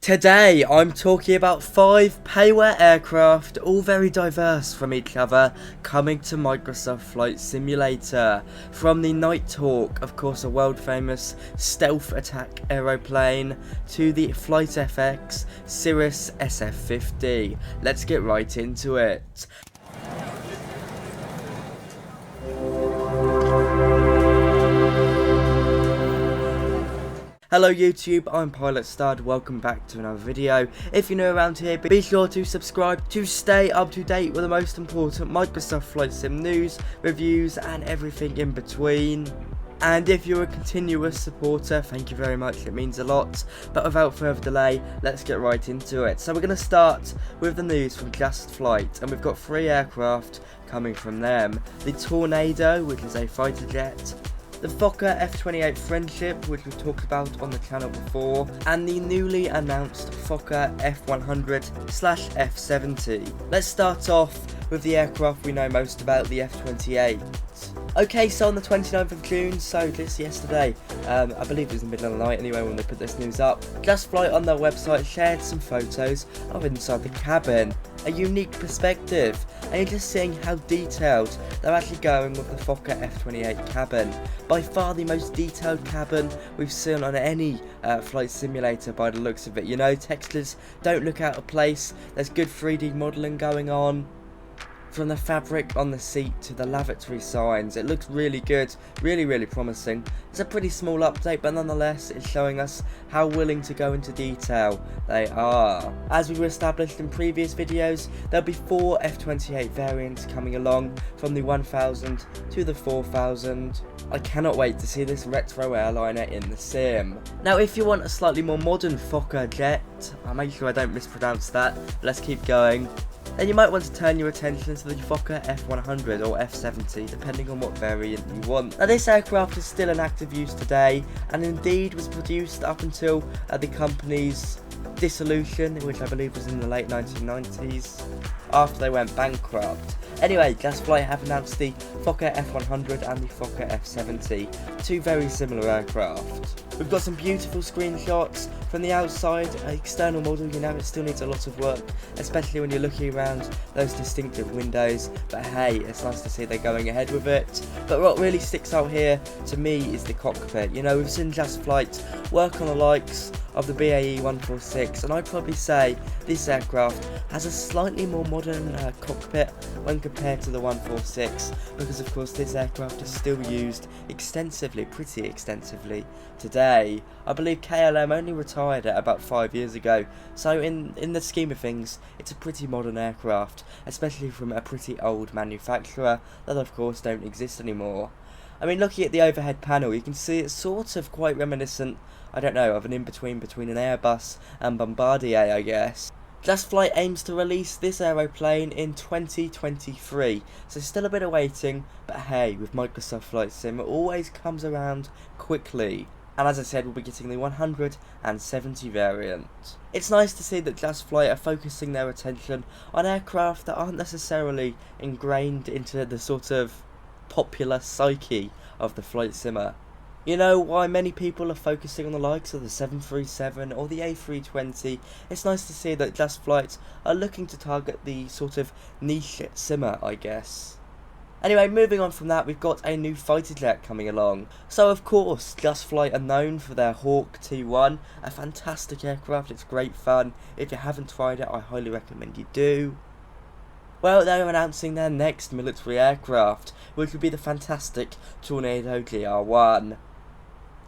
Today I'm talking about 5 Payware aircraft, all very diverse from each other, coming to Microsoft Flight Simulator. From the Nighthawk, of course a world famous stealth attack aeroplane, to the FlightFX Cirrus SF50. Let's get right into it. Hello YouTube, I'm Pilot Stud, welcome back to another video. If you're new around here, be sure to subscribe to stay up to date with the most important Microsoft Flight Sim news, reviews and everything in between. And if you're a continuous supporter, thank you very much, it means a lot. But without further delay, let's get right into it. So we're going to start with the news from JustFlight, and we've got 3 aircraft coming from them. The Tornado, which is a fighter jet, the Fokker F28 Friendship, which we've talked about on the channel before, and the newly announced Fokker F100/F70. Let's start off with the aircraft we know most about, the F28. Okay, so on the 29th of June, so this yesterday, I believe it was in the middle of the night anyway when they put this news up, JustFlight on their website shared some photos of inside the cabin. A unique perspective, and you're just seeing how detailed they're actually going with the Fokker F28 cabin. By far the most detailed cabin we've seen on any flight simulator by the looks of it. You know, textures don't look out of place, there's good 3D modelling going on. From the fabric on the seat to the lavatory signs, it looks really good, really promising. It's a pretty small update, but nonetheless it's showing us how willing to go into detail they are. As we were established in previous videos, there'll be 4 F28 variants coming along, from the 1000 to the 4000. I cannot wait to see this retro airliner in the sim. Now if you want a slightly more modern Fokker jet, I'll make sure I don't mispronounce that, but let's keep going. Then you might want to turn your attention to the Fokker F100 or F70, depending on what variant you want. Now this aircraft is still in active use today, and indeed was produced up until the company's dissolution, which I believe was in the late 1990s, after they went bankrupt. Anyway, JustFlight have announced the Fokker F100 and the Fokker F70, 2 very similar aircraft. We've got some beautiful screenshots from the outside. External model, you know, it still needs a lot of work, especially when you're looking around those distinctive windows, but hey, it's nice to see they're going ahead with it. But what really sticks out here to me is the cockpit. You know, we've seen JustFlight work on the likes of the BAE 146, and I'd probably say this aircraft has a slightly more modern cockpit when compared to the 146, because of course this aircraft is still used extensively, pretty extensively today. I believe KLM only retired it about 5 years ago, so in the scheme of things, it's a pretty modern aircraft, especially from a pretty old manufacturer that of course don't exist anymore. I mean, looking at the overhead panel, you can see it's sort of quite reminiscent, I don't know, of an in-between between an Airbus and Bombardier, I guess. JustFlight aims to release this aeroplane in 2023, so still a bit of waiting, but hey, with Microsoft Flight Sim it always comes around quickly. And as I said, we'll be getting the 170 variant. It's nice to see that JustFlight are focusing their attention on aircraft that aren't necessarily ingrained into the sort of popular psyche of the flight simmer. You know, why many people are focusing on the likes of the 737 or the A320, it's nice to see that JustFlight are looking to target the sort of niche simmer, I guess. Anyway, moving on from that, we've got a new fighter jet coming along. So of course, JustFlight are known for their Hawk T1, a fantastic aircraft, it's great fun. If you haven't tried it, I highly recommend you do. Well, they're announcing their next military aircraft, which would be the fantastic Tornado GR1.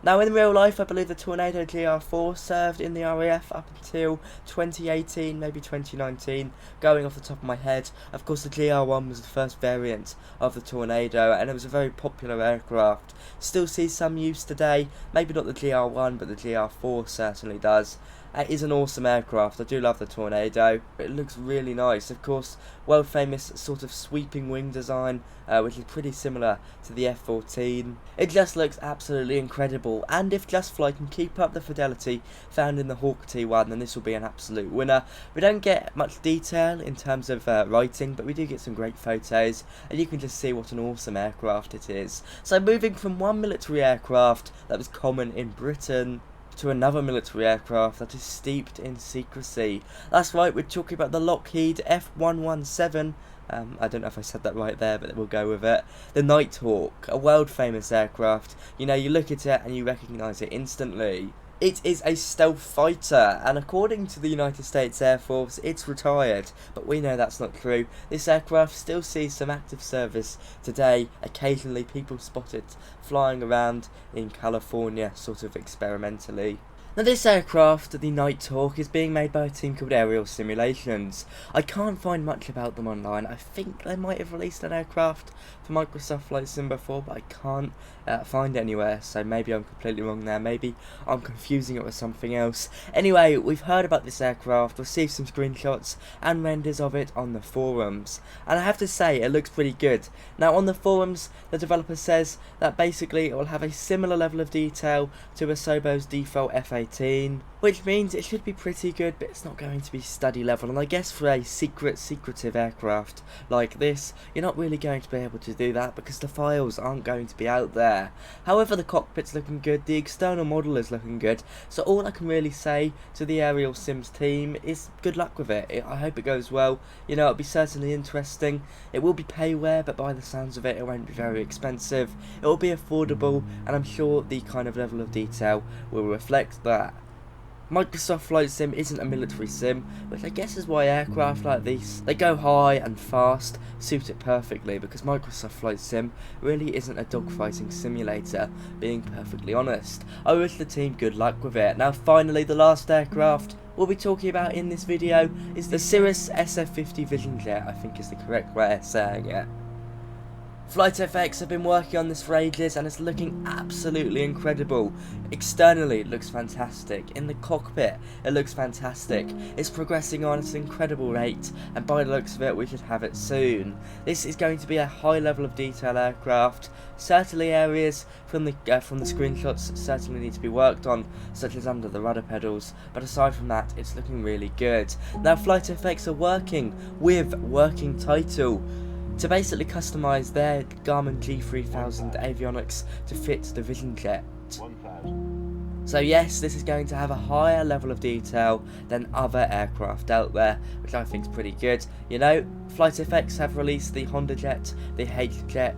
Now in real life, I believe the Tornado GR4 served in the RAF up until 2018, maybe 2019, going off the top of my head. Of course the GR1 was the first variant of the Tornado, and it was a very popular aircraft. Still sees some use today, maybe not the GR1, but the GR4 certainly does. It is an awesome aircraft. I do love the Tornado. It looks really nice. Of course, world famous sort of sweeping wing design, which is pretty similar to the F14. It just looks absolutely incredible, and if JustFlight can keep up the fidelity found in the Hawk T1, then this will be an absolute winner. We don't get much detail in terms of writing, but we do get some great photos, and you can just see what an awesome aircraft it is. So moving from one military aircraft that was common in Britain to another military aircraft that is steeped in secrecy. That's right, we're talking about the Lockheed F117. I don't know if I said that right there, but we'll go with it. The Nighthawk, a world famous aircraft. You know, you look at it and you recognise it instantly. It is a stealth fighter, and according to the United States Air Force, it's retired, but we know that's not true. This aircraft still sees some active service today. Occasionally people spot it flying around in California, sort of experimentally. Now this aircraft, the Nighthawk, is being made by a team called Aerial Simulations. I can't find much about them online. I think they might have released an aircraft for Microsoft Flight Sim before, but I can't find it anywhere, so maybe I'm completely wrong there. Maybe I'm confusing it with something else. Anyway, we've heard about this aircraft, received some screenshots and renders of it on the forums, and I have to say, it looks pretty good. Now on the forums, the developer says that basically it will have a similar level of detail to Asobo's default F28, which means it should be pretty good, but it's not going to be study level, and I guess for a secretive aircraft like this, you're not really going to be able to do that because the files aren't going to be out there. However, the cockpit's looking good, the external model is looking good, so all I can really say to the Aerial Sims team is good luck with it. I hope it goes well. You know, it'll be certainly interesting. It will be payware, but by the sounds of it, it won't be very expensive. It will be affordable, and I'm sure the kind of level of detail will reflect that. Microsoft Flight Sim isn't a military sim, which I guess is why aircraft like these, they go high and fast, suit it perfectly, because Microsoft Flight Sim really isn't a dogfighting simulator, being perfectly honest. I wish the team good luck with it. Now finally, the last aircraft we'll be talking about in this video is the Cirrus SF50 Vision Jet, I think is the correct way of saying it. FlightFX have been working on this for ages and it's looking absolutely incredible. Externally it looks fantastic, in the cockpit it looks fantastic, it's progressing on at an incredible rate, and by the looks of it we should have it soon. This is going to be a high level of detail aircraft. Certainly areas from the screenshots certainly need to be worked on, such as under the rudder pedals, but aside from that it's looking really good. Now FlightFX are working with Working Title to basically customise their Garmin G3000 avionics to fit the Vision Jet. So yes, this is going to have a higher level of detail than other aircraft out there, which I think is pretty good. You know, FlightFX have released the Honda Jet, the H Jet,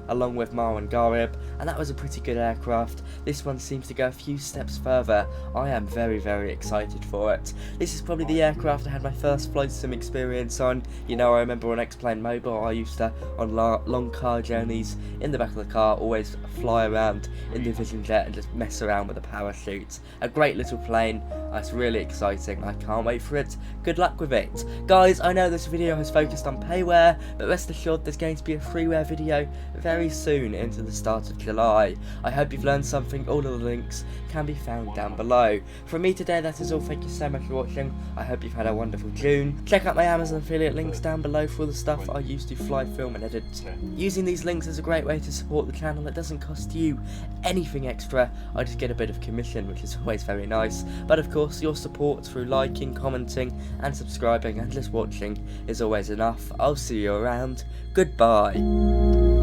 along with Mar and Garib, and that was a pretty good aircraft. This one seems to go a few steps further. I am very, very excited for it. This is probably the aircraft I had my first flight sim experience on. You know, I remember on X-Plane Mobile, I used to, on long car journeys, in the back of the car, always fly around in the Vision Jet and just mess around with the parachute. A great little plane. It's really exciting. I can't wait for it. Good luck with it. Guys, I know this video has focused on Payware, but rest assured there's going to be a freeware video very soon into the start of July. I hope you've learned something. All of the links can be found down below. From me today, that is all. Thank you so much for watching. I hope you've had a wonderful June. Check out my Amazon affiliate links down below for all the stuff I used to fly, film and edit. Using these links is a great way to support the channel. It doesn't cost you anything extra. I just get a bit of commission, which is always very nice. But of course, your support through liking, commenting and subscribing and just watching is always enough. I'll see you around. Goodbye.